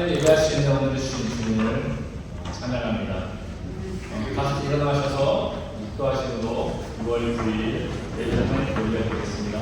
하나님을 예배할 수 있는 오늘의 주신 주님을 찬양합니다. 다시 일어나셔서 기도하시므로 6월 9일 예배를 하나님께 올려드리겠습니다.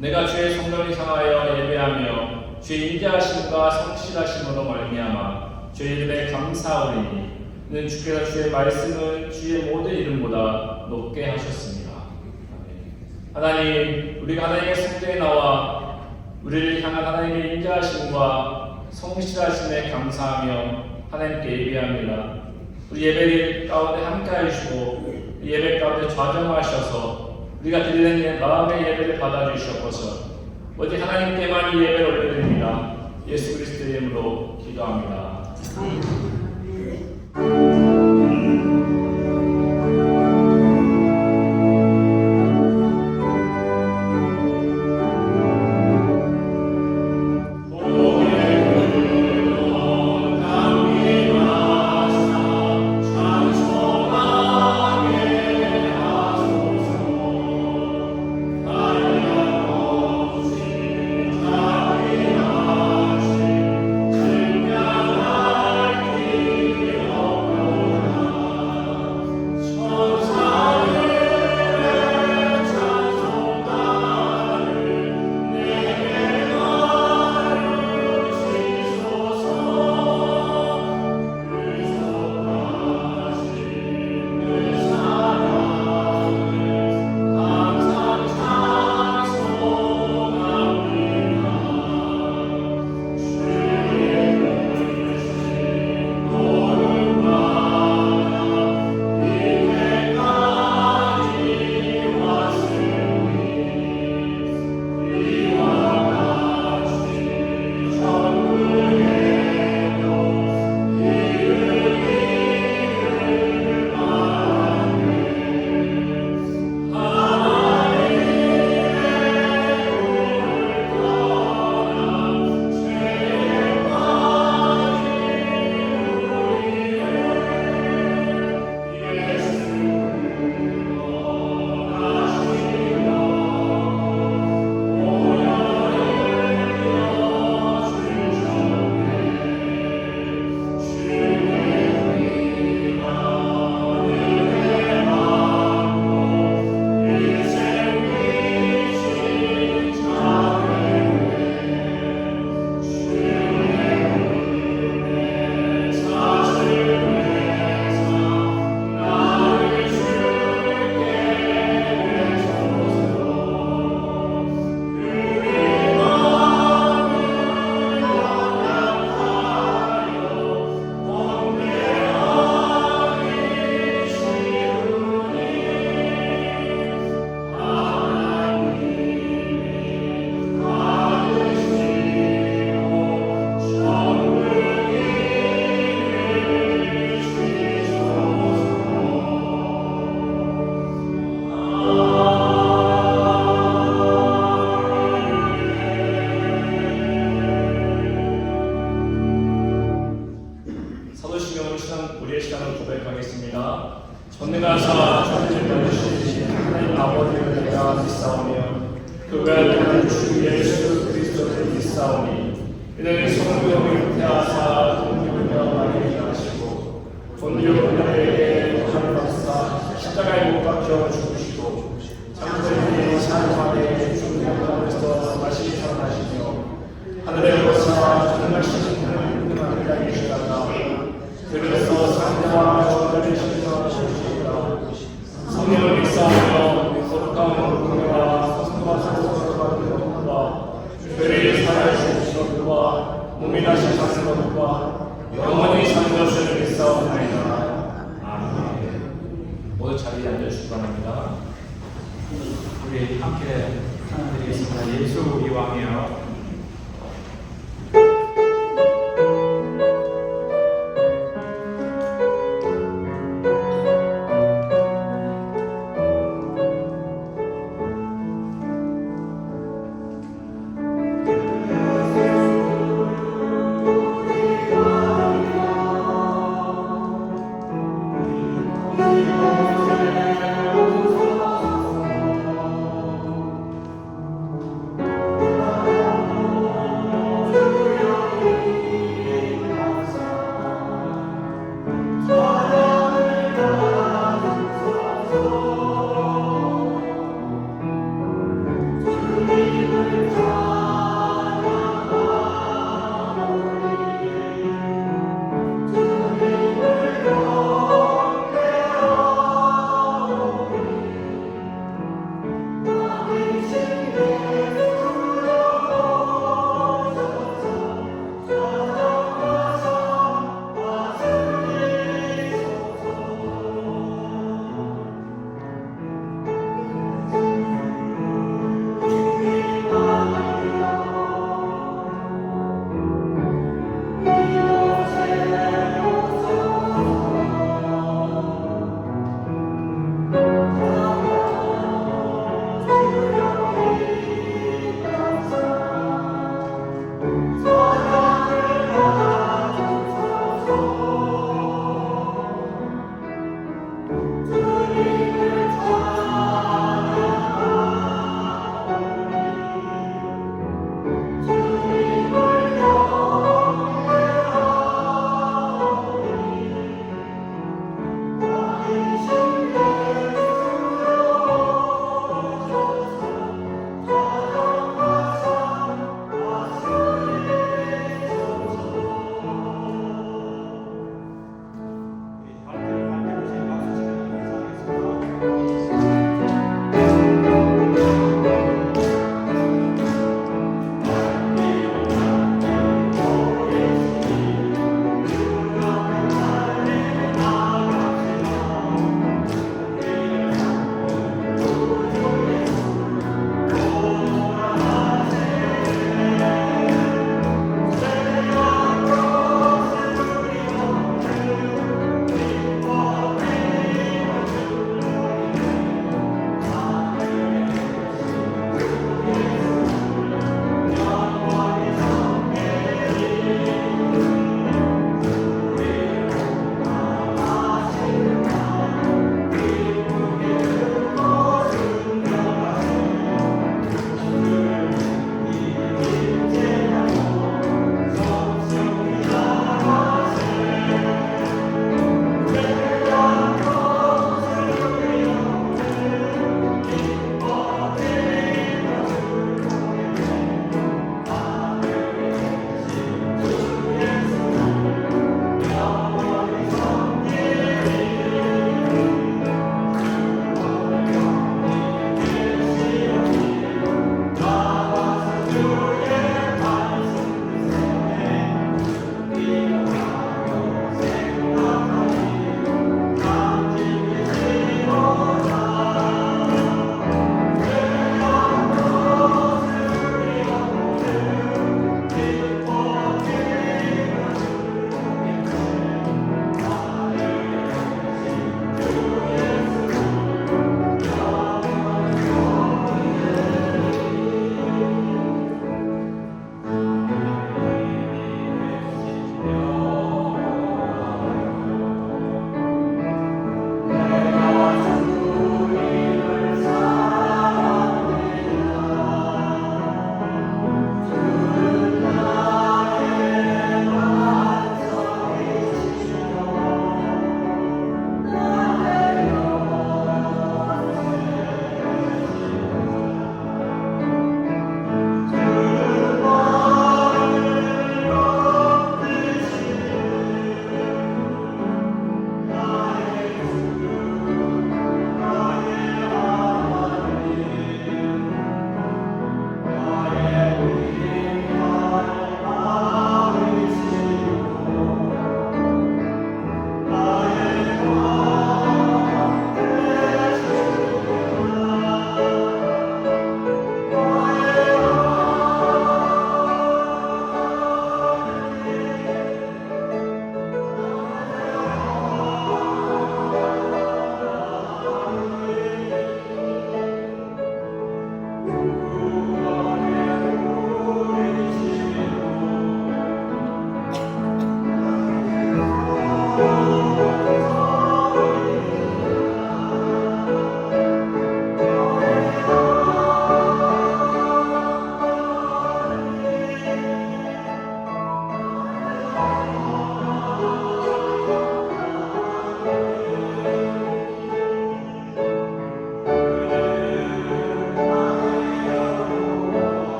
내가 주의 성전을 향하여 예배하며 주의 인자하심과 성실하심으로 말미암아 주의 이름에 감사하오리니 이는 주께서 주의 말씀을 주의 모든 이름보다 높게 하셨습니다. 하나님, 우리가 하나님의 성전에 나와 우리를 향한 하나님의 인자하심과 성실하심에 감사하며 하나님께 예배합니다. 우리 예배를 가운데 함께 해주시고 예배 가운데 좌정하셔서 우리가 드리는 마음의 예배를 받아주시옵소서. 오직 하나님께만 이 예배를 올려드립니다. 예수 그리스도의 이름으로 기도합니다. 우리의 시간을 고백하겠습니다. 전능하사 천지를 만드신 하나님 아버지를 내가 믿사오며 그가 되는 주 예수 그리스도를 믿사오니 이는 성령을 잉태하사 동료며 마리아에게 하시고 본디오pil라토에게 고난을 받으사 십자가에 못 박혀 죽으시고 장사일에 사흘만에 죽은 가운데서 다시 살아나시며 하늘에 올라사 전능하신 하나님 하나님께 계시다가 그래서 상대와 저들을 신성하시리이다. 성령을 믿사오며 거룩한 공회와 성과 사고가 받는 것과 죄를 사하신 것과 몸이 다시 사는 것과 영원히 사는 것을 믿사옵나이다. 아멘. 모두 자리에 앉아 주시기 바랍니다. 우리 함께 찬양드리겠습니다. 예수 우리 왕이여.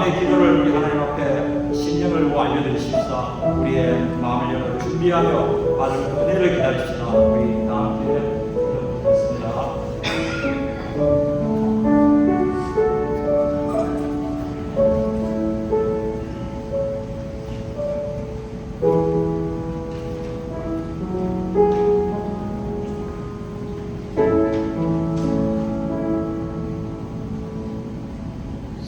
다음의 기도를 우리 하나님 앞에 신령을 알려드리십사 우리의 마음을 열어 준비하며 받을 은혜를 기다립시다. 우리 다 함께 기도하겠습니다.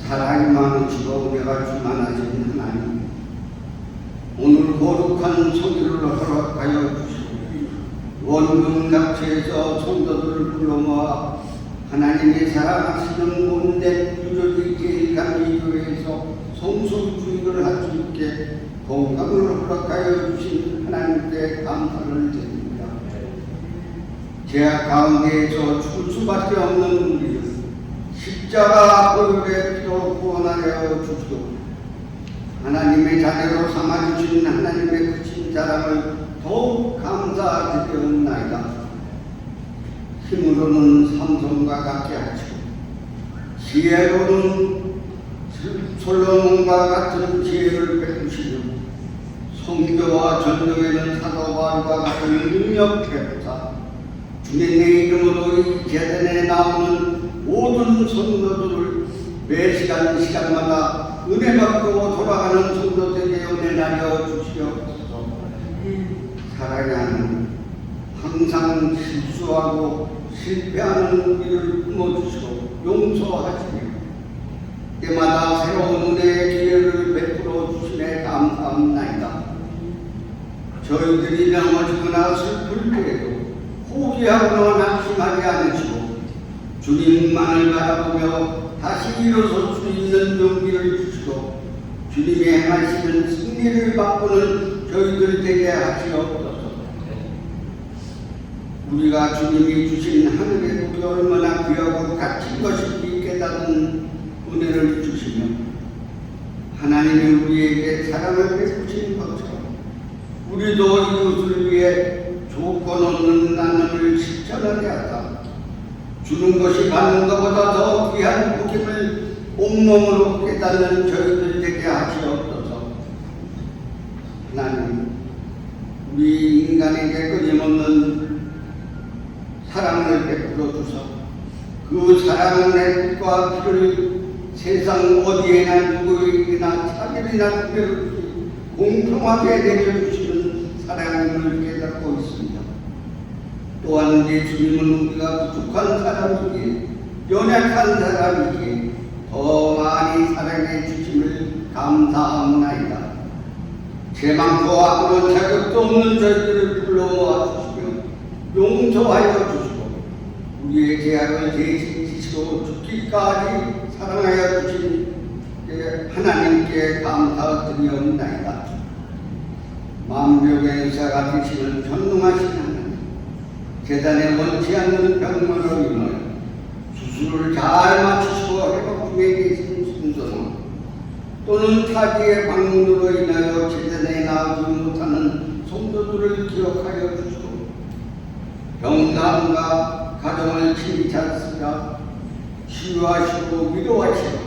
사랑이 많으시고 은혜가 충만하신 하나님, 오늘 거룩한 소리를 허락하여 주시고 원금 각처에서 성도들을 불러 모아 하나님이 사랑하시는 온된 유저리 제일감리교회에서 성소주의를 할 수 있게 건강을 허락하여 주신 하나님께 감사를 드립니다. 죄악 가운데에서 죽을 수밖에 없는 우리를 십자가 보혈의 피로 구원하여 주시고 하나님의 자녀로 삼아주신 하나님의 크신 사랑을 더욱 감사드리옵나이다. 힘으로는 삼손과 같게 하시고 지혜로는 솔로몬과 같은 지혜를 베푸시며 성교와 전도에는 사도 바울과 같은 능력 베푸사 주님의 이름으로 이 제단에 나오는 모든 성도들을 매 시간마다 은혜 받고 돌아가는 성도들에게 은혜 나려 주시옵소서. 사랑하는 항상 실수하고 실패하는 우리를 품어주시고 용서하시며 때마다 새로운 은혜의 기회를 베풀어 주심에 감사합나이다. 저희들이 넘어지거나 슬플 때에도 포기하거나 낙심하지 않으시고 주님만을 바라보며 다시 일어설 수 있는 용기를 주시고 주님의 행하시는 승리를 맛보는 저희들 되게 하시옵소서. 우리가 주님이 주신 하늘의 복이 얼마나 귀하고 값진 것인지 깨닫는 은혜를 주시며 하나님이 우리에게 사랑을 베푸신 것처럼 우리도 이웃을 위해 조건 없는 나눔을 실천하게 하다 주는 것이 받는 것보다 더 귀한 복임을 온몸으로 깨닫는 저희들 되게 하시옵소서. 하나님, 우리 인간에게 끊임없는 사랑을 베풀어 주사 그 사랑의 빛과 피를 세상 어디에나 누구에게나 차별이나 특별 없이 공평하게 내려주시는 사랑을 깨닫고 있습니다. 또한 예수님은 우리가 부족한 사람이기에 연약한 사람이기에 더 많이 사랑해 주심을 감사합나이다. 죄 많고 아무런 자격도 없는 저희들을 불러모아 주시며 용서하여 주시고 우리의 죄악을 대신지시고 죽기까지 사랑하여 주신 하나님께 감사드리옵나이다. 만병의 의사가 되시는 전능하신 하나님, 재단에 원치 않는 병만으로 인하여 수술을 잘 마치시고 회복 중에 계신 순서나 또는 타지의 방문으로 인하여 재단에 나오지 못하는 성도들을 기억하여 주시고 병상과 가정을 친히 찾으시라 치유하시고 위로하시고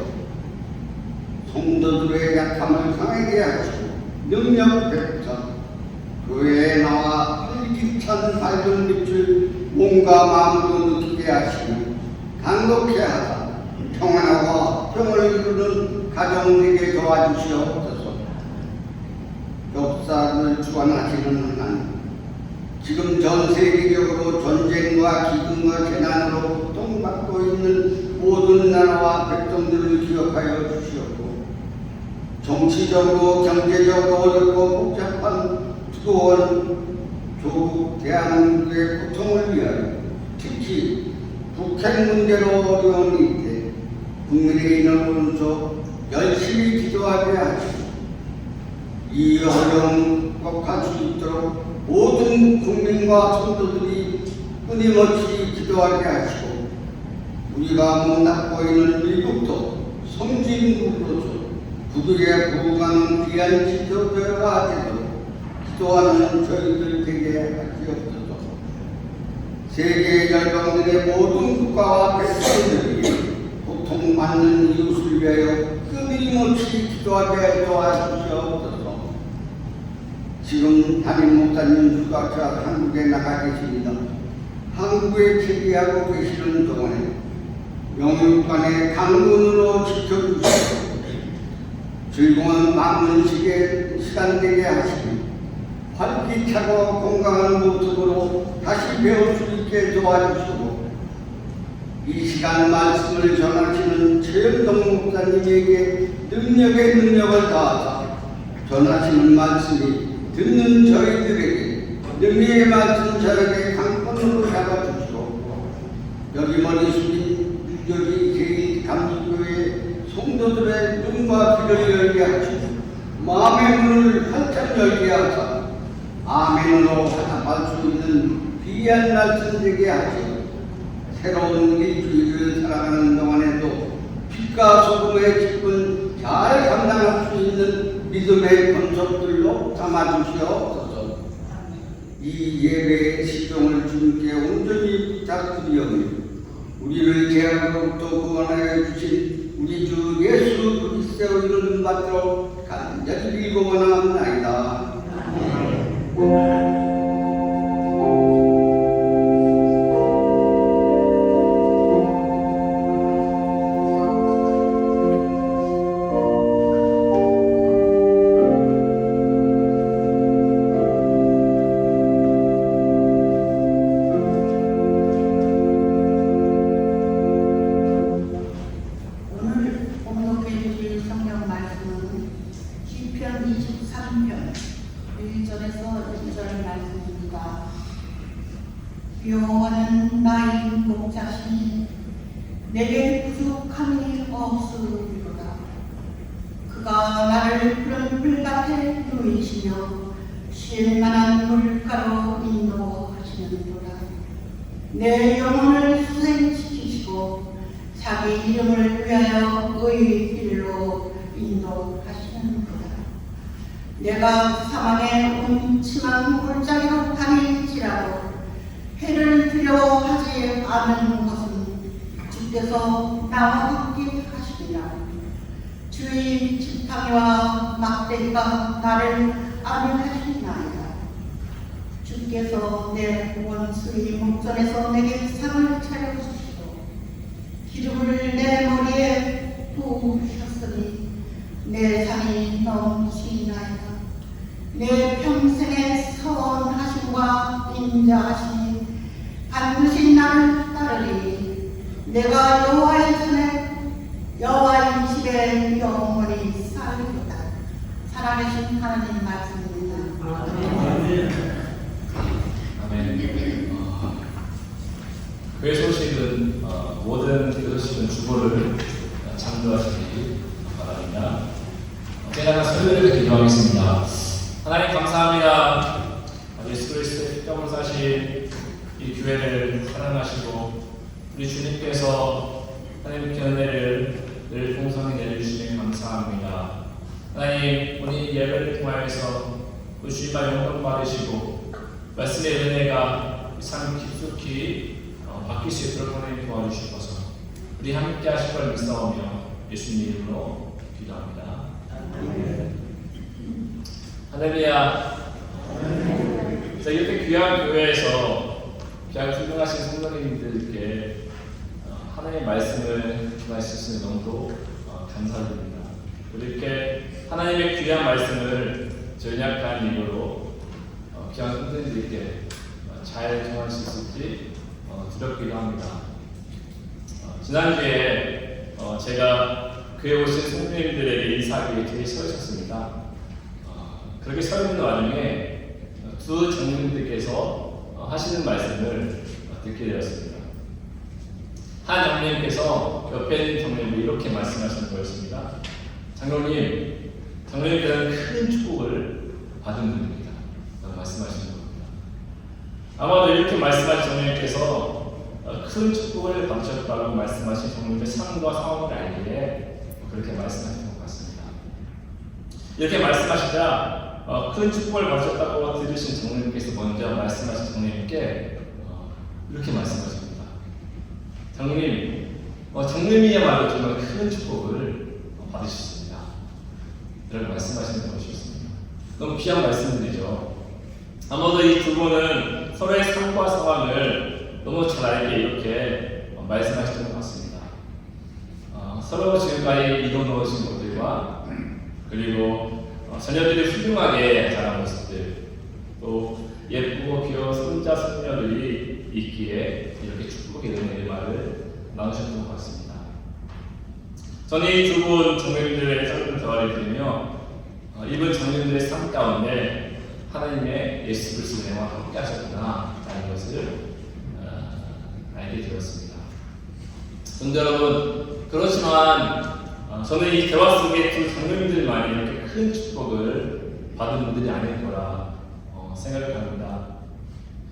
성도들의 약함을 상하게 하시고 능력 베푸사 교회에 나와 활기찬 밝은 빛을 몸과 마음으로 느끼게 하시며 강독케 하사 평안하고 평을 이루는 가정에게 도와주시옵소서. 역사를 주관하시는 하나님, 지금 전 세계적으로 전쟁과 기근과 재난으로 고통받고 있는 모든 나라와 백성들을 기억하여 주시옵고 정치적으로 경제적으로 어렵고 복잡한 뜨거운 조국 대한민국의 고통을 위하여 특히 북핵 문제로 어려운 이때 국민의 인원을 줘 열심히 기도하게 하시고 이 어려움 극복할 수 있도록 모든 국민과 성도들이 끊임없이 기도하게 하시고 우리가 못납고 있는 미국도 성진국으로서 부득에 부흥하는 귀한 지도자가 되도록 기도하는 저희들 되게 하시옵소서. 세계 열방들의 모든 국가와 백성들이 고통받는 이웃을 위하여 끈이 끊임없이 기도하게 도와주시옵소서. 지금 담임 목사님 휴가차 한국에 나가 계십니다. 한국에 재기하고 계시는 동안에 영육간의 강군으로 지켜주시고 즐거운 만문식의 시간 되게 하시고 활기차고 건강한 모습으로 다시 배울 수 있게 도와주시고 이 시간 말씀을 전하시는 최현동 목사님에게 능력의 능력을 다하사 전하시는 말씀이 듣는 저희들에게 능력의 말씀 저에게 강권으로 잡아주시고 여기 머리 숙인 유교리 제1감리교회 성도들의 눈과 귀를 열게 하시고 마음의 문을 활짝 열게 하사 아멘으로 화답할 수 있는 귀한 말씀 되게 하시고 새로운 일주일을 살아가는 동안에도 빛과 소금의 기쁨 잘 감당할 수 있는 믿음의 권속들로 삼아주시옵소서. 이 예배의 시종을 주님께 온전히 부탁드리오며 우리를 죄악으로부터 구원하여 주신 우리 주 예수 그리스도의 이름 받들어 간절히 빌고 원하옵나이다. 여호와는 나의 목자시니 내게 부족함이 없으리로다. 그가 나를 푸른 풀밭에 누이시며 쉴 만한 물가로 인도하시는도다. 내 영혼을 수생시키시고 자기 이름을 위하여 의의 길로 인도하시는도다. 내가 사망의 음침한 골짜기로 다닐지라도 해를 두려워하지 않는 것은 주께서 나와 함께 하시리라. 주의 지팡이와 막대기가 나를 안위하시나이다. 주께서 내 원수의 목전에서 내게 상을 차려주시고 기름을 내 머리에 부으셨으니 내 잔이 넘치나이다. 내 평생의 선하심과 인자하심이 반드시 나를 따르리. 내가 여호와의 집에 영원히 살리로다. 살아계신 하나님 말씀입니다. 아멘. 교회 소식은 모든 교회 소식은 주보를 참조하시기 바랍니다. 제가 설교를 기도하겠습니다. 하나님 감사합니다. 예수 그리스도의 십자가로 사실 이 교회를 사랑하시고 우리 주님께서 하나님의 은혜를 늘 풍성히 내려주시니 감사합니다. 하나님 오늘 예배를 통하여서 우리 주님과 영광 받으시고 말씀의 은혜가 삶 깊숙이 바뀔 수 있도록 하나님 도와주시옵소서. 우리 함께 하실 걸 믿사오며 예수님 이름으로 기도합니다. 할렐루야. 이렇게 귀한 교회에서 귀한 훌륭하신 성도님들께 하나님의 말씀을 전하실 수 있는 너무도 감사드립니다. 이렇게 하나님의 귀한 말씀을 전약한 입으로 귀한 성도님들께 잘 전할 수 있을지 두렵기도 합니다. 지난주에 제가 교회 오신 성도님들에게 인사하기 위해 서 있었습니다. 그렇게 서 있는 와중에 두 장로님들께서 하시는 말씀을 듣게 되었습니다. 한 장로님께서 옆에 있는 장로님이 이렇게 말씀하시는 거였습니다. 장로님들은 큰 축복을 받은 분입니다. 말씀하시는 겁니다. 아마도 이렇게 말씀하신 장로님께서 큰 축복을 받으셨다고 말씀하신 장로님의 상과 상황을 알기에 그렇게 말씀하신 것 같습니다. 이렇게 말씀하시자 큰 축복을 받으셨다고 들으신 장로님께서 먼저 말씀하신 장로님께 이렇게 말씀하십니다. 장로님, 장로님이야말로 정말 큰 축복을 받으셨습니다. 이렇게 말씀하시는 것이었습니다. 너무 귀한 말씀들이죠. 아마도 이 두 분은 서로의 삶과 상황을 너무 잘 알게 이렇게 말씀하셨던 것 같습니다. 서로 지금까지 이동 넣으신 것들과 그리고 자녀들이 훌륭하게 자란 모습들, 또 예쁘고 귀여운 손자 손녀들이 있기에 이렇게 축복의 은혜의 말을 나누셨던 것 같습니다. 저는 이 두 분 장로님들의 짧은 대화를 들으며 이분 장로님들의 삶 가운데 하나님의 예수 그리스도의 은혜와 함께 하셨구나 라는 것을 알게 되었습니다. 근데 여러분, 그렇지만 저는 이 대화 속에 두 장로님들만이 이렇게 큰 축복을 받은 분들이 아닐 거라 생각합니다.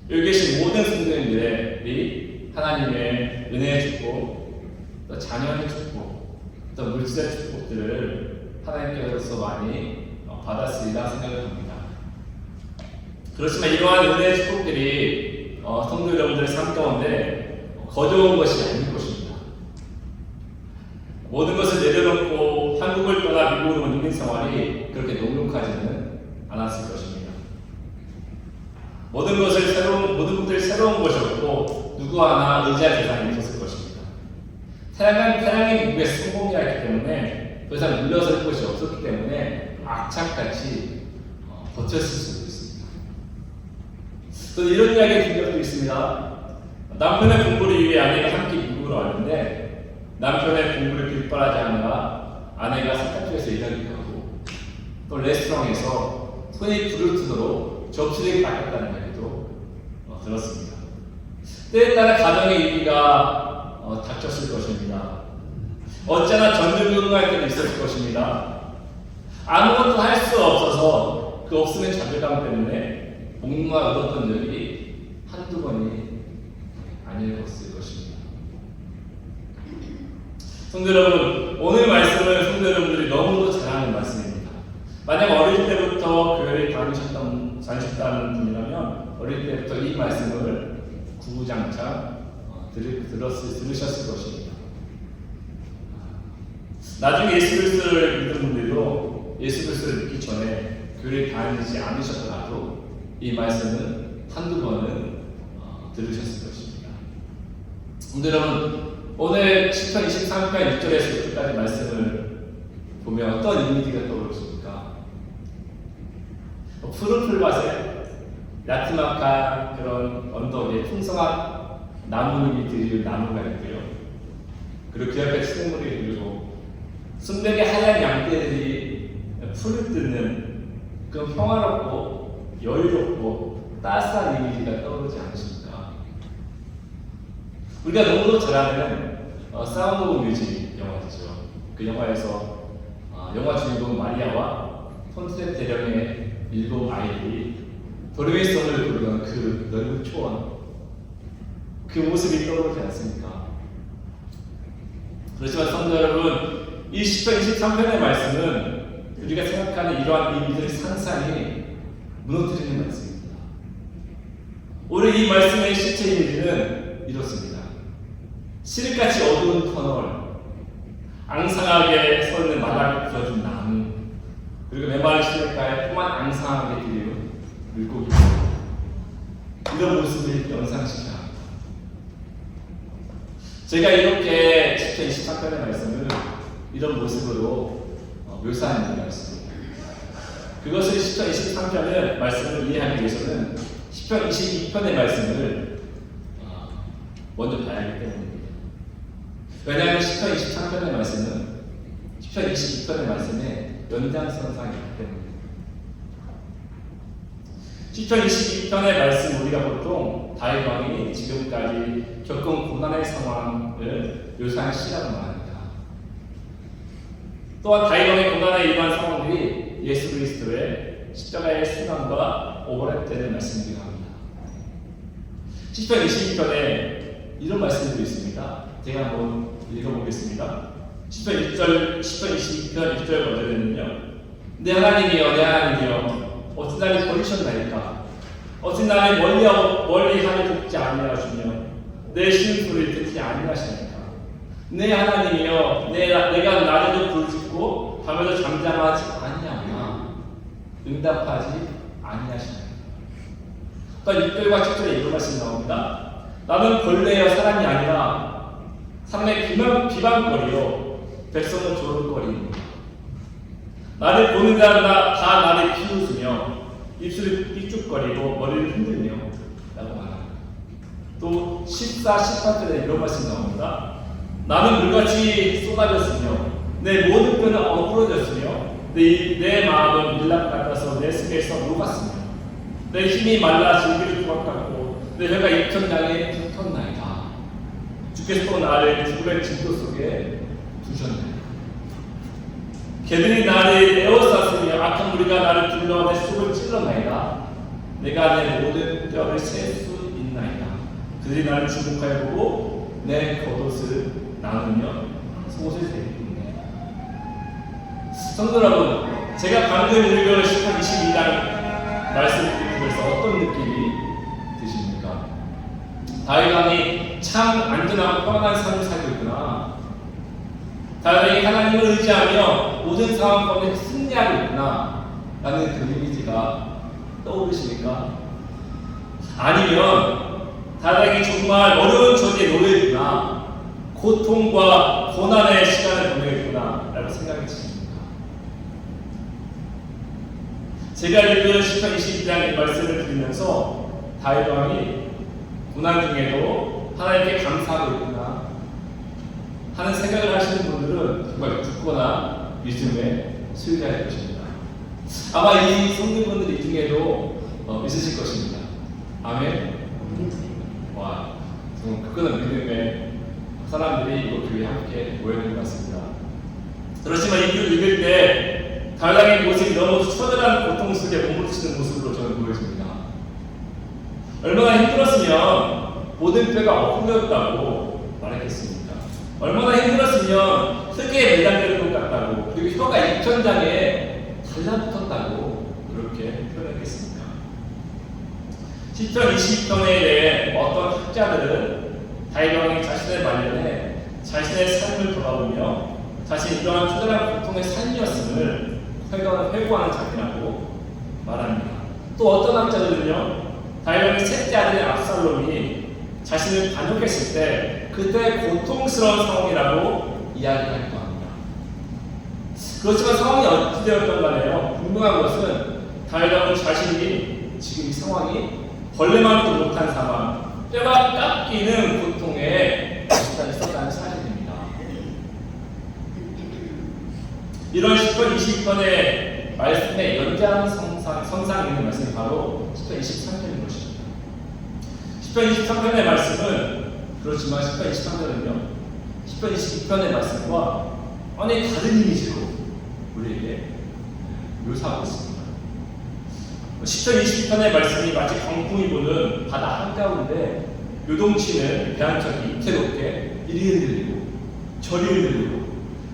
여기 계신 모든 성도님들이 하나님의 은혜의 축복, 또 자녀의 축복, 또 물질의 축복들을 하나님께서 많이 받았으리라 생각을 합니다. 그렇지만 이러한 은혜의 축복들이 성도 여러분들의 삶 가운데 거저온 것이 아닐 것입니다. 모든 것을 내려놓고 한국을 떠나 미국으로 온 인민 생활이 그렇게 녹록하지는 않았을 것입니다. 모든 것들이 새로운 것이었고 누구 하나 의지할 대상이 있었을 것입니다. 태양이 미국에 성공이었기 때문에 더 이상 물러설 곳이 없었기 때문에 악착같이 버텼을 수도 있습니다. 또 이런 이야기를 든 적도 있습니다. 남편의 공부를 위해 아내가 함께 미국으로 왔는데 남편의 공부를 뒷바라지 하느라 아내가 세탁소에서 일하기도 하고 또 레스토랑에서 손이 부르트도록 접시를 닦았다는 이야기도 들었습니다. 때에 따라 가정의 위기가 닥쳤을 것입니다. 어쩌나 전전긍긍할 때도 있었을 것입니다. 아무것도 할 수 없어서 그 없으면 자괴감 때문에 목마 울었던 적이 한두 번이 아니었을 것입니다. 성도 여러분, 오늘 말씀은 성도 여러분들이 너무도 잘 아는 말씀입니다. 만약 어릴 때부터 교회를 다니셨다는 분이라면 어릴 때부터 이 말씀을 구구장창 들으셨을 것입니다. 나중에 예수 그리스도를 믿는 분들도 예수 그리스도를 믿기 전에 교회를 다니지 않으셨더라도 이 말씀은 한두 번은 들으셨을 것입니다. 근데 여러분, 오늘 10편 23편 6절에서 6절까지 말씀을 보면 어떤 이미지가 떠오르십니까? 푸른 풀밭에 야트막한 그런 언덕에 풍성한 나무잎이 나무가 있고요. 그리고 그 옆에 수돗물이 흐르고 순백의 하얀 양떼들이 풀을 뜯는 그런 평화롭고 여유롭고 따스한 이미지가 떠오르지 않으십니까? 우리가 너무도 잘 아는 사운드 오브 뮤직 영화죠. 그 영화에서 영화 주인공 마리아와 폰트렛 대령의 7 아이들이 브로드웨이송을 부르던 그 넓은 초원, 그 모습이 떠오르지 않습니까? 그렇지만 성도 여러분, 이 10편 23편의 말씀은 우리가 생각하는 이러한 이미지를 산산히 무너뜨리는 말씀입니다. 오늘 이 말씀의 실제 이미지는 이렇습니다. 실같이 어두운 터널, 앙상하게 서 있는 마당에 부서진 나무, 그리고 메마른 시냇가에 또한 앙상하게 들리는 물고기, 이런 모습을 연상시켜 합니다. 제가 이렇게 10편 23편의 말씀을 이런 모습으로 묘사한 이유가 있습니다. 그것을 10편 23편의 말씀을 이해하기 위해서는 10편 22편의 말씀을 먼저 봐야 하기 때문입니다. 왜냐하면 10편 23편의 말씀은 10편 22편의 말씀의 연장선상이기 때문입니다. 10편 22편의 말씀 우리가 보통 다윗 왕이 지금까지 겪은 고난의 상황을 묘사한 시라고 말합니다. 또한 다윗 왕의 고난에 이러한 상황들이 예수 그리스도의 십자가의 순환과 오버랩되는 말씀이기도 합니다. 10편 22편에 이런 말씀들이 있습니다. 제가 한번 읽어보겠습니다. 10편 22편 6절 버전에는요. 내 하나님이여 내 하나님이여 어찌 나를 버리셨나이까? 어찌 나를 멀리하게 돕지 아니하시며 내 쉬는 소리를 듣지 아니하시나이까? 내 하나님이여 내가 낮에도 부르짖고 밤에도 잠잠하지 아니하며 응답하지 아니하시나이다. 또 6절과 7절에 이런 말씀이 나옵니다. 나는 벌레여 사람이 아니라 사람의 비방거리요 백성은 조롱거리니 나를 보는 자마다 다 나를 비웃으며 입술을 삐죽거리고 머리를 흔들며 라고 말합니다. 또 14, 18절에 이런 말씀이 나옵니다. 나는 물같이 쏟아졌으며 내 모든 뼈는 어부러졌으며 내 마음은 밀랍 같아서 내 속에서 녹았으며 내 힘이 말라 질기를 조각같고 내 혀가 입천장에 붙었나이다. 주께서 또 나를 죽음의 진도 속에 두셨나이다. 개들이 나를 에워쌌으며 악한 무리가 나를 둘러 내 속을 찔러나이다. 내가 내 모든 뼈를 셀 수 있나이다. 그들이 나를 주목하여 보고 내 겉옷을 나누며 속옷을 세우나이다. 성도 여러분, 제가 방금 읽은 시편 22장 말씀을 듣면서 어떤 느낌이 드십니까? 다윗 왕이 참 안전하고 평안한 삶을 살고 있구나. 다윗이 하나님을 의지하며 모든 상황 가운데 승리하고 있구나 라는 그 이미지가 떠오르십니까? 아니면 다윗이 정말 어려운 처지에 놓여 있구나, 고통과 고난의 시간을 보내고 있구나 라고 생각이 드십니까? 제가 읽은 시편 22장 이 말씀을 드리면서 다윗 왕이 고난 중에도 하나님께 감사하고 있구나 하는 생각을 하시는 분들은 정말 굳거나 믿음의 소유자일 것입니다. 아마 이 성도분들 이 중에도 있으실 것입니다. 아멘. 와, 정말 굳건한 믿음의 사람들이 이곳 교회에 함께 모여있는 것 같습니다. 그렇지만 이 글 읽을 때 다윗의 모습이 너무 처절한 고통 속에 몸부림치는 모습으로 저는 보여집니다. 얼마나 힘들었으면 모든 뼈가 엎어졌다고 말했겠습니까? 얼마나 힘들었으면 흙에 매달릴 것 같다고, 그리고 혀가 입천장에 달라붙었다고 그렇게 표현했겠습니까? 시편 20편에 대해 어떤 학자들은 다윗 왕이 자신의 말년에 자신의 삶을 돌아보며 자신이 이러한 초절한 고통의 삶이었음을 회고하는 장이라고 말합니다. 또 어떤 학자들은요, 다윗 왕의 셋째 아들인 압살롬이 자신을 반역했을 때 그때 고통스러운 상황이라고 이야기하기도 합니다. 그렇지만 상황이 어찌 되었던 간에요, 분명한 것은 다윗 왕은 자신이 지금 이 상황이 벌레만도 못한 상황, 뼈가 깎이는 고통에 있었다는 사실입니다. 이런 시편 20편의 말씀에 연장선상 있는 말씀이 바로 시편 23편인 것입니다. 시편 23편의 말씀은 그렇지만 시편 23편은요, 시편 22편의 말씀과 완전히 다른 이미지로 우리에게 묘사하고 있습니다. 시편 20편의 말씀이 마치 광풍이 부는 바다 한가운데 요동치는 배한척이 이태롭게 이리 흔들리고 저리 흔들리고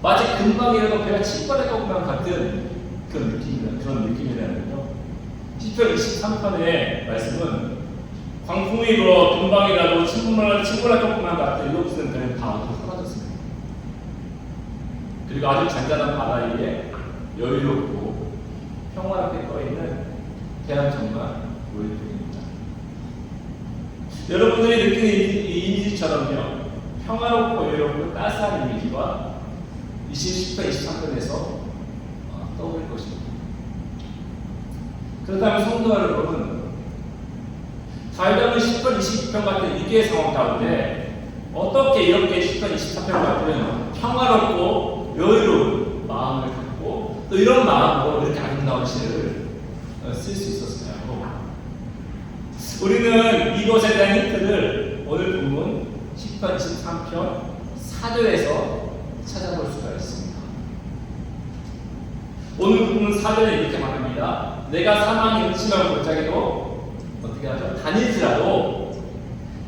마치 금방이라도 배가 침발할 것만 같은 그런 느낌이라는요. 시편 23편의 말씀은 광풍이 불어 금방이라도 침몰할 것만 같은 요동치는 배는 다 사라졌습니다. 그리고 아주 잔잔한 바다 위에 여유롭고 평화롭게 떠있는 대한정만 보여드립니다. 여러분들이 느끼는 이 이미지처럼요, 평화롭고 여유롭고 따스한 이미지가 20편 23편에서 떠오를 것입니다. 그렇다면 성도 여러분, 다윗왕은 10편 20편 같은 위기의 상황 가운데 어떻게 이렇게 10편 24편 같은 평화롭고 여유로운 마음을 갖고 또 이런 마음으로 이렇게 아름다운 시를 쓸 수 있었어요. 우리는 이것에 대한 힌트를 오늘 본문 10편 23편 4절에서 찾아볼 수가 있습니다. 오늘 본문 4절에 이렇게 말합니다. 내가 사망의 음침한 골짜기로 어떻게 하죠? 다닐지라도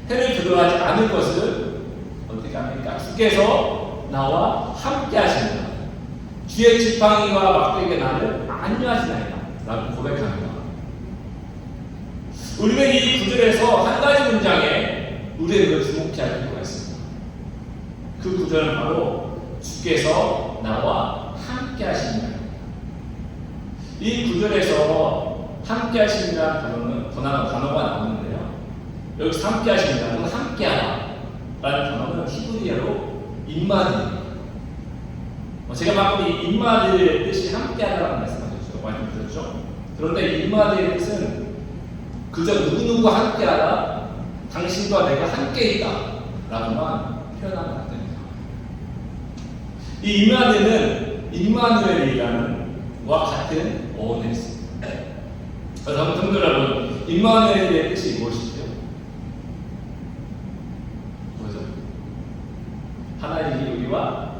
해를 두려워하지 않을 것을 어떻게 합니까? 주께서 나와 함께 하신다. 주의 지팡이와 막대기가 나를 안위하시나이다 라고 고백합니다. 우리는 이 구절에서 한 가지 문장에 우리의 눈을 주목해야 할 필요가 있습니다. 그 구절은 바로 주께서 나와 함께 하신다. 이 구절에서 함께 하신다는 단어가 나오는데요. 여기서 함께 하신다, 또는 함께하다 라는 단어는 히브리어로 임마디입니다. 제가 방금 이 임마디의 뜻이 함께하다라는 말씀하셨죠. 많이 들었죠? 그런데 임마디의 뜻은 그저 누구누구 함께하다, 당신과 내가 함께 있다 라고만 표현하면 안 됩니다. 이 임마디는 임마누엘이라는 와 같은 어원이 있습니다. 그래서 성도 여러분, 임마누엘의 뜻이 무엇이죠? 뭐죠? 하나님이 우리와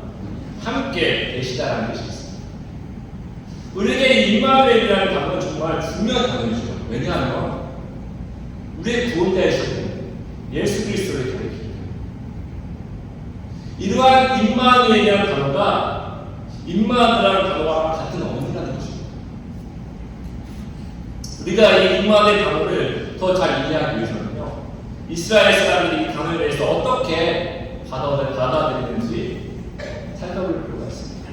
함께 계시다라는 뜻이 있습니다. 우리에게 임마누엘이라는 단어는 정말 중요한 단어이죠. 왜냐하면 우리의 구원자이신 예수 그리스도를 가리키기 때문에. 이러한 임마누엘이라는 단어가 임마누엘이라는 단어와 같은 어원이라는 것입니다. 우리가 이 임마누엘 단어를 더 잘 이해하기 위해서는요, 이스라엘 사람들이 이 단어에 대해서 어떻게 받아들이는지 살펴볼 필요가 있습니다.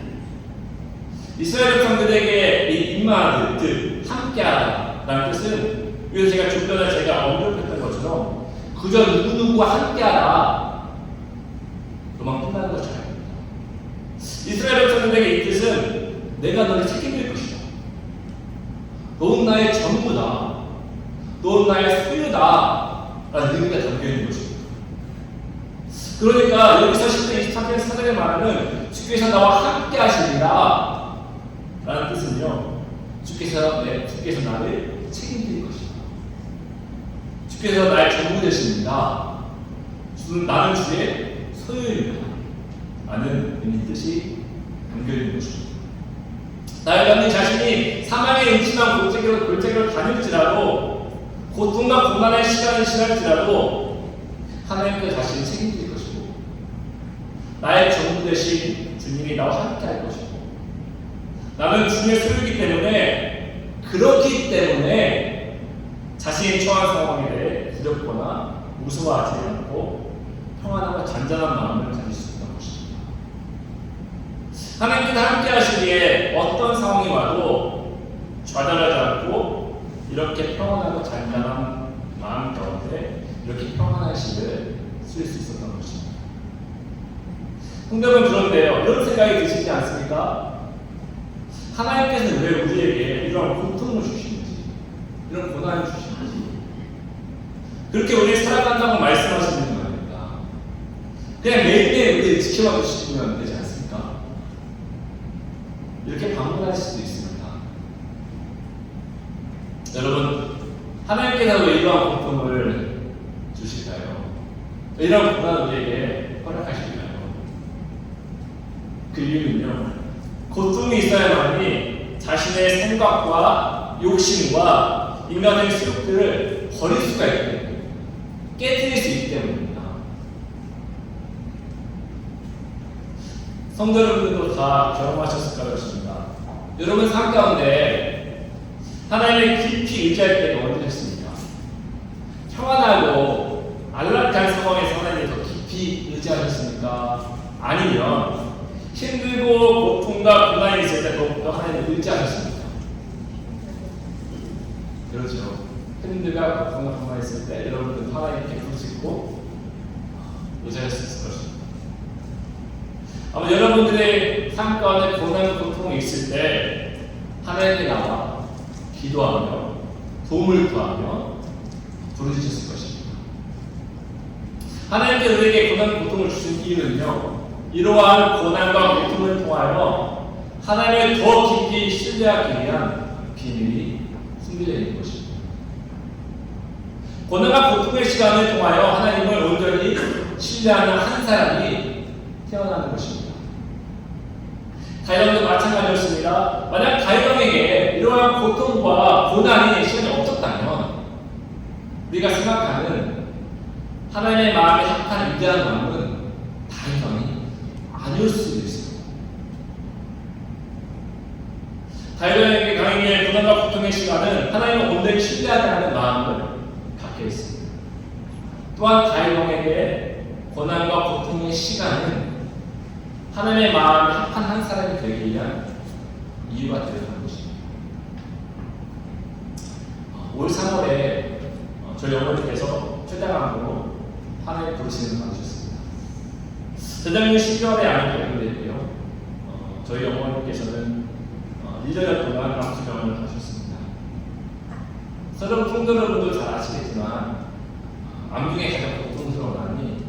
이스라엘 백성들에게 이 임마누엘, 즉 함께하다라는 뜻은, 그래서 제가 주변에 제가 언급했던 것처럼 그저 누구누구와 함께하다 그만 끝나는 것이 아닙니다. 이스라엘 백성들에게 이 뜻은 내가 너를 책임질 것이다. 넌 나의 전부다. 넌 나의 소유다. 라는 의미가 담겨있는 것입니다. 그러니까 여기서 10편 23편 4절에 말하는 주께서 나와 함께 하시리라 라는 뜻은요, 주께서 나를 책임질 것이다. 주께서 나의 전부 되십니다. 나는 주의 소유입니다. 라는 의미 뜻이 담겨있는 것입니다. 나의 자신이 사망의 음침한 골짜기로 다닐지라도, 고통과 고난의 시간을 지날지라도 하나님께 자신이 책임질 것이고, 나의 전부 되신 주님이 나와 함께 할 것이고, 나는 주님의 소유이기 때문에, 그렇기 때문에 자신이 처한 상황에 대해 두렵거나 무서워하지 않고 평안하고 잔잔한 마음을 가질 수 있는 것입니다. 하나님께서 함께 하시기에 어떤 상황이 와도 좌절하지 않고 이렇게 평안하고 잔잔한 마음 가운데 이렇게 평안한 시를 쓸 수 있었던 것입니다. 성도분, 그런데요, 이런 생각이 드시지 않습니까? 하나님께서 왜 우리에게 이런 고통을 주시는지, 이런 고난을 주시는지, 그렇게 우리를 사랑한다고 말씀하시는 거 아닙니까? 그냥 매일매일 우리를 지켜봐 주시면 되지 않습니까? 이렇게 방문할 수도 있습니다. 여러분, 하나님께서 왜 이러한 고통을 주실까요? 왜 이러한 고난을 우리에게 허락하실까요? 그 이유는요, 고통이 있어야만이 자신의 생각과 욕심과 인간의 습득들을 버릴 수가 있기 때문에, 깨뜨릴 수 있기 때문입니다. 성도 여러분들도 다 경험하셨을 것입니다. 여러분 삶 가운데 하나님을 깊이 의지할 때가 언제였습니까? 평안하고 안락한 상황에서 하나님을 더 깊이 의지하셨습니까? 아니면 힘들고 고통과 고난이 있을 때 더욱더 하나님을 의지하셨습니까? 그렇죠. 힘들고 고통과 고난이 있을 때 여러분들 하나님께 부르짖고 의지하셨을 것입니다. 아마 여러분들의 삶 가운데 고난과 고통이 있을 때 하나님께 나와 기도하며 도움을 구하며 부르짖었을 것입니다. 하나님께 우리에게 고난과 고통을 주신 이유는요, 이러한 고난과 고통을 통하여 하나님을 더 깊이 신뢰하기 위한 비밀이 숨겨져 있는 것입니다. 고난과 고통의 시간을 통하여 하나님을 온전히 신뢰하는 한 사람이 태어나는 것입니다. 다윗도 마찬가지였습니다. 만약 다윗에게 이러한 고통과 고난이 시간이 없었다면 우리가 생각하는 하나님의 마음에 합한 위대한 마음은 다윗이 아니올 수도 있습니다. 다윗에게 강에게 고난과 고통의 시간은 하나님을 온전히 신뢰하지 않는 마음을 갖게 했습니다. 또한 다윗에게 고난과 고통의 시간은 하나님의 마음에 합한 한 사람이 되기 위한 이유가 되어가는 것입니다. 올 3월에 저희 어머니께서 최장암으로 한해 부르심을 받으셨습니다. 재작년 12월에 암이 발견됐고요. 저희 어머니께서는 1년 동안 암투병을 하셨습니다. 서른 풍도여러분도 잘 아시겠지만 암 중에 가장 고통스러운 암이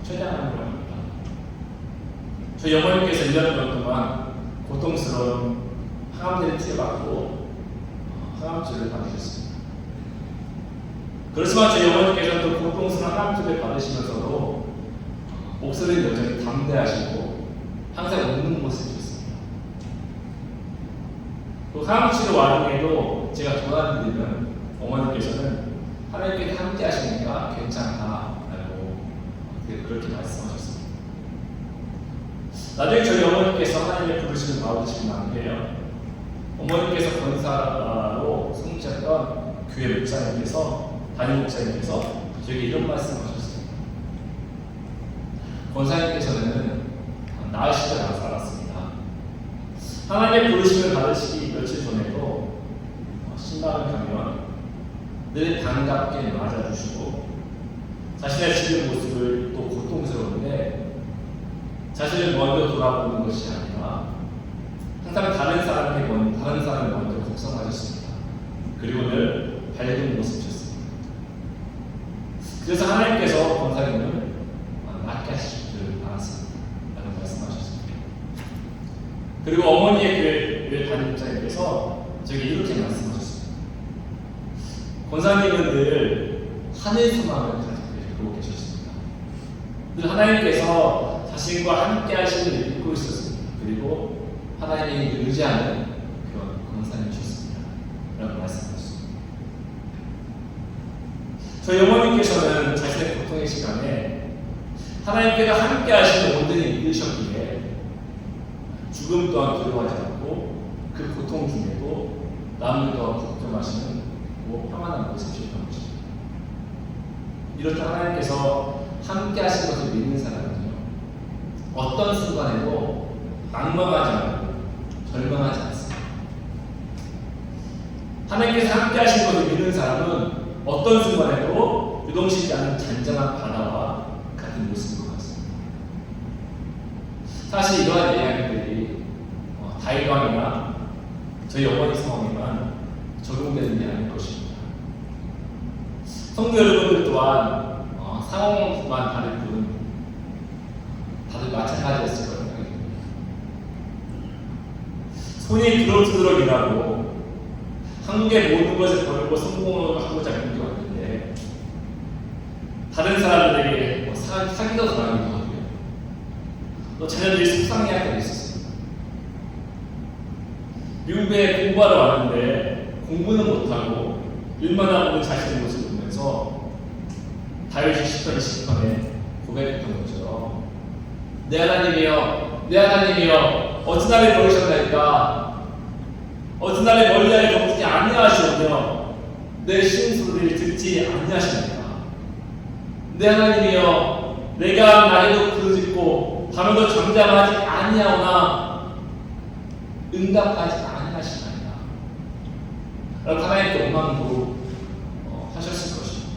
췌장암이라고 합니다. 저희 어머니께서 1년 동안 고통스러운 항암제를 치료받고 항암치료를 받으셨습니다. 그렇지만 저희 어머니께서 또 고통스러운 항암치료를 받으시면서도 목소리는 여전히 담대하시고 항상 웃는 모습이셨습니다. 또 항암치료 와중에도 제가 도와드리면 어머니께서는 하나님께 함께 하시니까 괜찮다라고 그렇게 말씀하셨습니다. 나중에 저희 어머니께서 하나님의 부르심을 받으시고 난 후에요. 어머니께서 권사로 섬기셨던 교회 목사님께서 담임 목사님께서 저에게 이런 말씀하셨습니다. 권사님께서는 나으시지 않았습니다. 하나님의 부르심을 받으시기 며칠 전에도 신방을 가면 늘 반갑게 맞아주시고 자신의 지금 모습을 또 고통스러운데 자신을 먼저 돌아보는 것이 아니라 항상 다른 사람을 먼저 걱정하셨습니다. 그리고 늘 밝은 모습이셨습니다. 그래서 하나님께서 권사님을 낫게 하실 줄 알았습니다. 라고 말씀하셨습니다. 그리고 어머니의 교회 담임자님께서 저에게 이렇게 말씀하셨습니다. 권사님은 늘 하늘 소망을 가지고 계셨습니다. 늘 하나님께서 자신과 함께 하심을 믿고 있었습니다. 그리고 하나님이 의지하는 그런 권사님이셨습니다. 라고 말씀하셨습니다. 저희 어머니께서는 자신의 고통의 시간에 하나님께서 함께 하시는 온전히 믿으셨기에 죽음 또한 두려워하지 않고 그 고통 중에도 남을 더 걱정하시는 평안한 모습이었던 것입니다. 이렇게 하나님께서 함께 하신 것을 믿는 사람은요, 어떤 순간에도 망망하지 않고 절망하지 않습니다. 하나님께서 함께 하신 것을 믿는 사람은 어떤 순간에도 유동치지 않은 잔잔한 바다와 같은 모습인 것 같습니다. 사실 이러한 이야기들이 다윗왕이나 저희 어머니 상황에만 적용되는 게 아닐 것입니다. 성도 여러분들 또한 상황만 다를 뿐 다들 마찬가지였을 거라고 생각이 듭니다. 손이 두럭두럭 일하고 한국의 모든 것을 버리고 성공을 하고자 힘겨웠는데 다른 사람들에게 사기도 당하기도 하고요. 또 자녀들이 속상해할 때도 있었습니다. 미국에 공부하러 왔는데 공부는 못하고 일만 하고 자신의 모습을 보면서 다윗이 시편 20편에 고백했던 것처럼 내 하나님이여 내 하나님이여 어찌 나를 버리셨나이까 어찌 나를 멀리하여 덮지 아니하시오며 내 신소리를 듣지 아니하십니까 내 하나님이여 내가 낮에도 부르짖고 밤에도 잠잠하지 아니하오나 응답하지 아니하시나이다 라고 하나님께 원망도 하셨을 것입니다.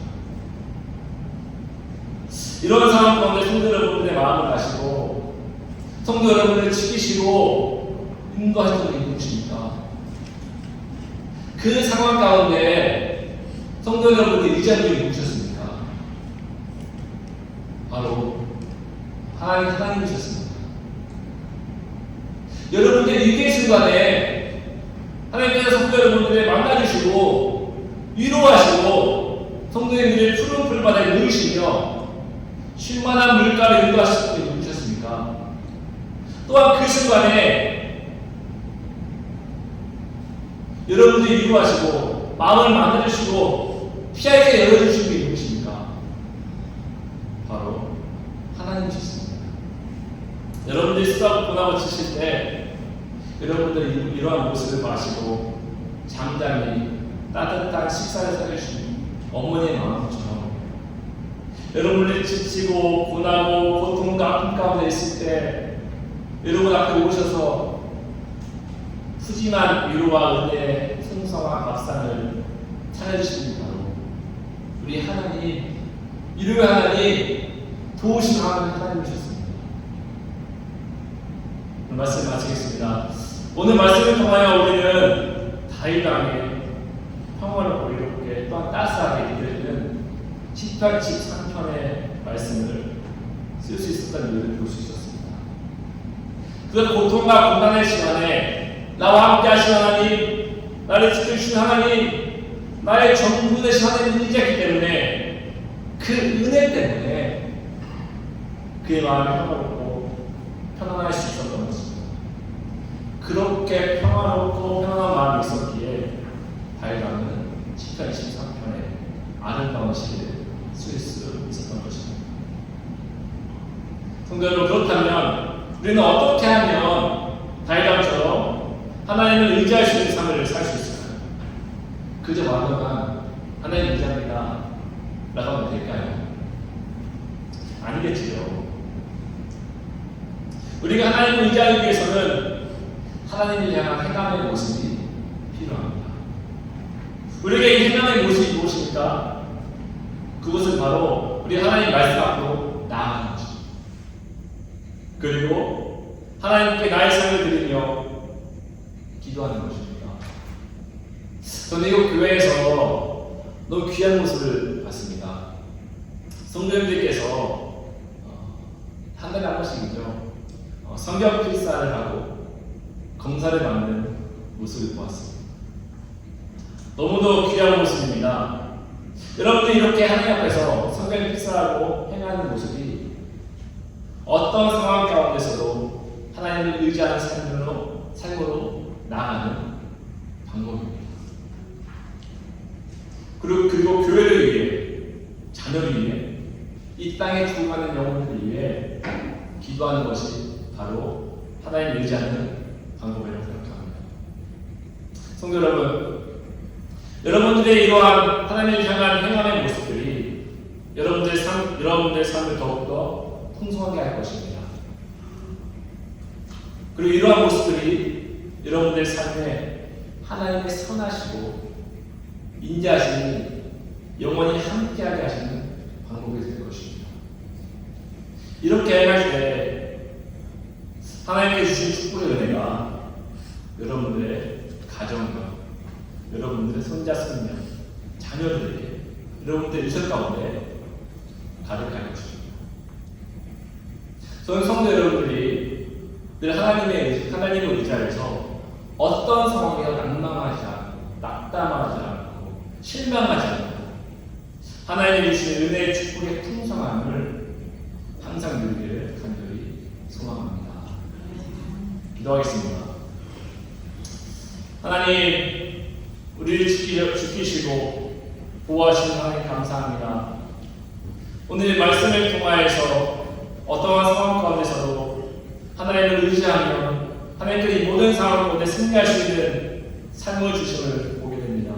이런 상황 가운데 성도 여러분들의 마음을 아시고 성도 여러분을 지키시고 인도하시는 분이 누구십니까? 그 상황 가운데 성도 여러분들이 의지하는 분이 누구셨습니까? 바로 하나님이셨습니다. 여러분들 위기의 순간에 하나님께서 성도 여러분들을 만나주시고 위로하시고 성도의 일을 푸른 풀바다에 누이시며 쉴만한 물가를 인도하실 분이 누구셨습니까? 또한 그 순간에 여러분들이 위로하시고 마음을 만들어주시고 피하게 열어주신 분이 누구십니까? 바로 하나님이셨습니다. 여러분들이 쓰다고 고나고 지칠 때 여러분들이 이러한 모습을 마시고 잠잠히 따뜻한 식사를 사주시는 어머니의 마음처럼 여러분들이 지치고 고나고 고통과 아픔 가운데 있을 때 여러분 앞에 오셔서 푸짐한 위로와 은혜의 풍성한 밥상을 살려주시는 바로 우리 하나님, 이름의 하나님, 도우신 하나님이셨습니다. 오늘 말씀 마치겠습니다. 오늘 말씀을 통하여 우리는 다윗 왕의 평화롭고 이롭게 또한 따스하게 이르는 10편 13편의 말씀을 쓸 수 있었다는 이유를 볼 수 있었습니다. 그 고통과 고난의 시간에 나와 함께 하신 하나님, 나를 지켜주신 하나님, 나의 전부 되신 하나님을 의지했기 때문에 그 은혜 때문에 그의 마음이 평화롭고 편안할 수 있었던 것입니다. 그렇게 평화롭고 편안한 마음이 있었기에 다윗 왕은 10편 23편에 아름다운 시를 쓸 수 있었던 것입니다. 성도 여러분, 그렇다면 우리는 어떻게 하면 다윗 왕처럼 하나님을 의지할 수 있는 삶을 살 수 있을까요? 그저 말로만 하나님 의지합니다 라고 하면 될까요? 아니겠지요. 우리가 하나님을 의지하기 위해서는 하나님을 향한 행함의 모습이 필요합니다. 우리에게 이 행함의 모습이 무엇입니까? 그것은 바로 우리 하나님 말씀 앞으로 나아가는 것입니다. 그리고 하나님께 나의 삶을 드리며 기도하는 것입니다. 저는 이곳 교회에서 너무 귀한 모습을 봤습니다. 성도님들께서 한 달에 한 번씩이죠. 성경 필사를 하고 검사를 받는 모습을 보았습니다. 너무도 귀한 모습입니다. 여러분들이 이렇게 하나님 앞에서 성경 필사하고 행하는 모습이 어떤 상황 가운데서도 하나님을 의지하는 삶으로 나아가는 방법입니다. 그리고 교회를 위해, 자녀를 위해, 이 땅에 죽어가는 영혼들을 위해 기도하는 것이 바로 하나님을 의지하는 방법이라고 생각합니다. 성도 여러분, 여러분들의 이러한 하나님을 향한 행함의 모습들이 여러분들의 삶을 더욱더 풍성하게 할 것입니다. 그리고 이러한 모습들이 여러분들의 삶에 하나님의 선하시고 인자하시는, 영원히 함께하게 하시는 방법이 될 것입니다. 이렇게 행할 때 하나님께 주신 축복의 은혜가 여러분들의 가정과 여러분들의 손자, 손녀, 자녀들에게 여러분들의 일생 가운데 가득할 것입니다. 저는 성도 여러분들이 늘 하나님을 의지하여서 어떤 상황에도 낙망하지 않고 낙담하지 않고 실망하지 않고 하나님이 주신 은혜의 축복의 풍성함을 항상 누리기를 간절히 소망합니다. 기도하겠습니다. 하나님, 우리를 지키시고 보호하시는 하나님 감사합니다. 오늘 말씀을 통하여서 어떠한 상황 가운데서도 하나님을 의지하며 하나님께서 이 모든 상황 가운데 승리할 수 있는 삶을 주심을 보게 됩니다.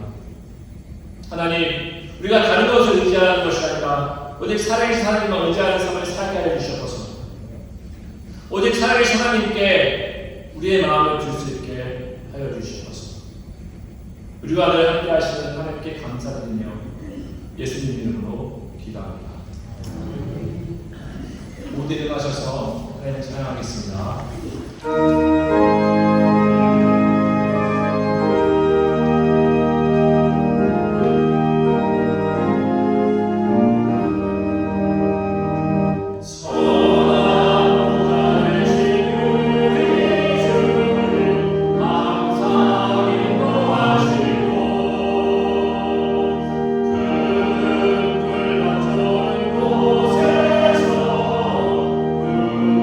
하나님, 우리가 다른 것을 의지하는 것이 아니라 오직 살아계신 하나님만 의지하는 삶을 살게 하여 주셔서 오직 살아계신 하나님께 우리의 마음을 줄 수 있게 하여 주시옵소서. 우리와 늘 함께 하시는 하나님께 감사드리며 예수님 이름으로 기도합니다. 모두 일어나셔서 하나님 찬양하겠습니다.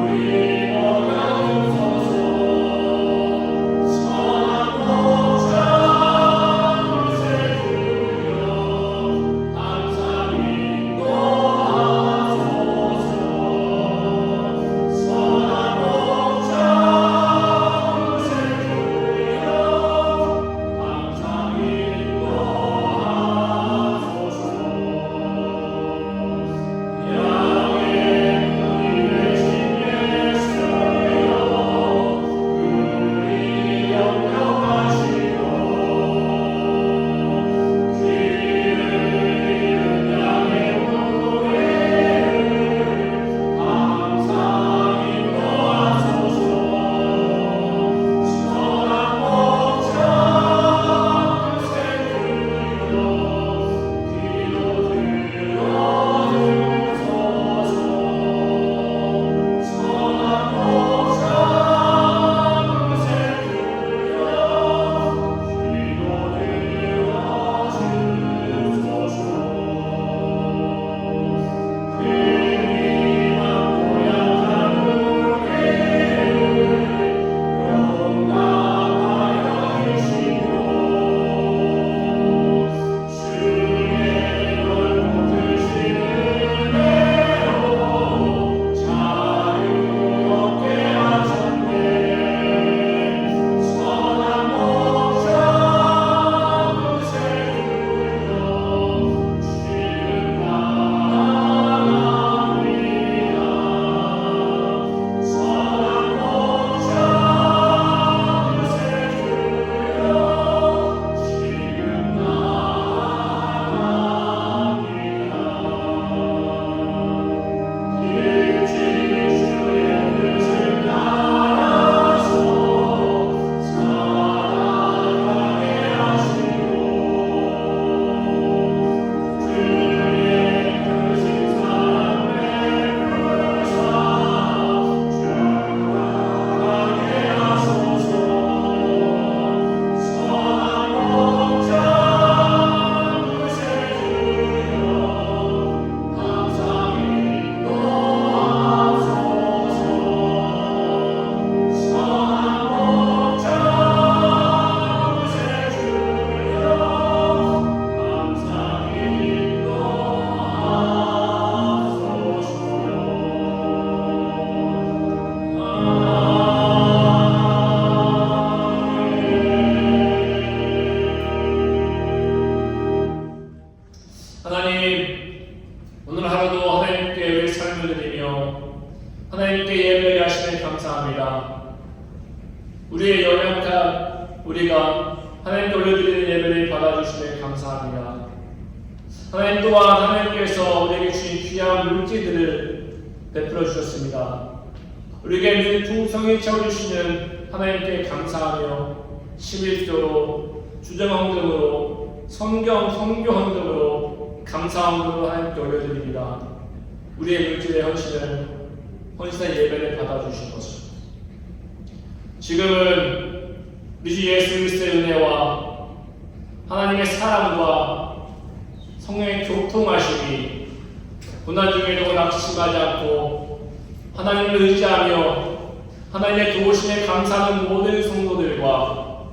우리 어려운 소소 주심에 감사합니다. 하나님 또한 하나님께서 우리에게 주신 귀한 물질들을 베풀어 주셨습니다. 우리에게 늘 풍성히 채워주시는 하나님께 감사하며 11조로 주정헌금으로 성교헌금으로 감사헌금으로 하나님께 올려드립니다. 우리의 물질의 헌신의 예배를 받아주신 것입니다. 지금은 우리 주 예수 그리스도의 은혜와 하나님의 사랑과 성령의 교통하심이 고난 중에도 낙심하지 않고 하나님을 의지하며 하나님의 도우심에 감사하는 모든 성도들과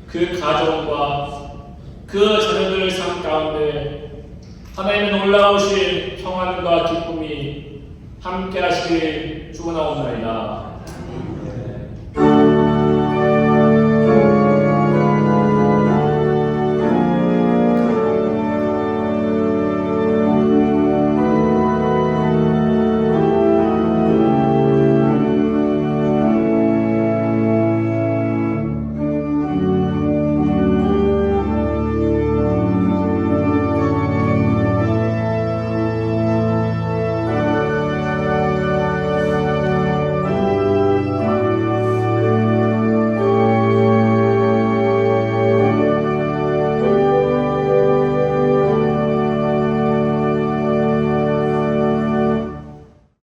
그 가정과 그 자녀들의 삶 가운데 하나님의 놀라우신 평안과 기쁨이 함께 하시길 축원하옵나이다.